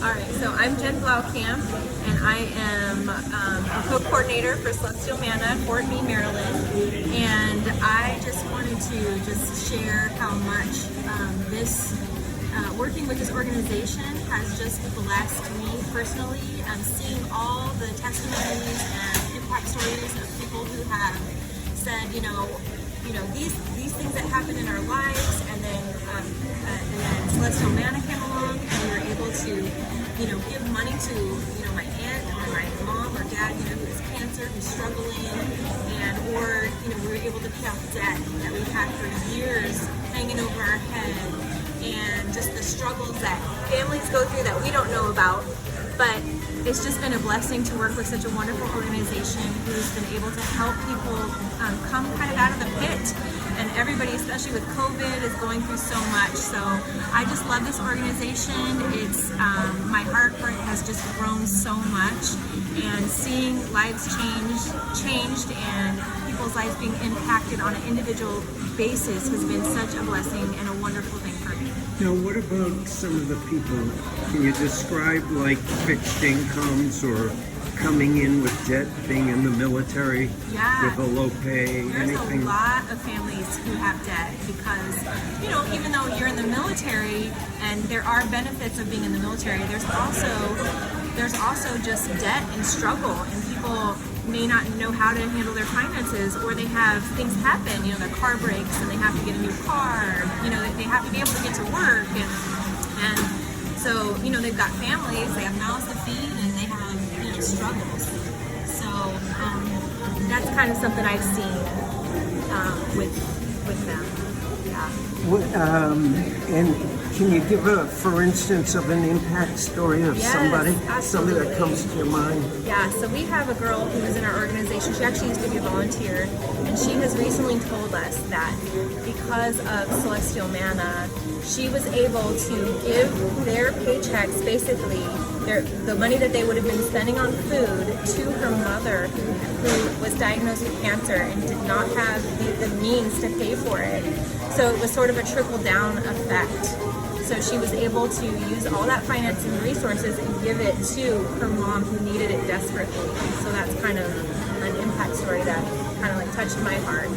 All right, so I'm Jenn Blauwkamp, and I am a co-coordinator for Celestial Manna, Fort Lee, Maryland. And I just wanted to just share how much working with this organization has just blessed me personally. Seeing all the testimonies and impact stories of people who have said, these things that happen in our lives, and then Celestial Manna came along, and we were able to, give money to, my aunt or my mom or dad, who has cancer, who's struggling, or we were able to pay off debt that we've had for years hanging over our head, and just the struggles that families go through that we don't know about. But it's just been a blessing to work with such a wonderful organization who's been able to help people come kind of out of the pit. And everybody, especially with COVID, is going through so much. So I just love this organization. It's my heart for it has just grown so much, and seeing lives changed, and people's lives being impacted on an individual basis has been such a blessing and a wonderful thing for me. Now, what about some of the people? Can you describe like fixed incomes or coming in with debt, being in the military with a low pay, There's anything? a lot of families who have debt because, even though you're in the military and there are benefits of being in the military, there's also just debt and struggle, and people may not know how to handle their finances, or they have things happen, their car breaks and they have to get a new car, they have to be able to get to work, and so, they've got families, they have mouths to feed, and they have, struggles. So that's kind of something I've seen with them. Yeah. And can you give for instance, of an impact story of somebody that comes to your mind? Yeah, so we have a girl who is in our organization. She actually used to be a volunteer, and she has recently told us that because of Celestial Manna, she was able to give their paychecks, basically the money that they would have been spending on food, to her mother who was diagnosed with cancer and did not have the means to pay for it. So it was sort of a trickle-down effect. So she was able to use all that financing resources and give it to her mom who needed it desperately. So that's kind of an impact story that kind of touched my heart.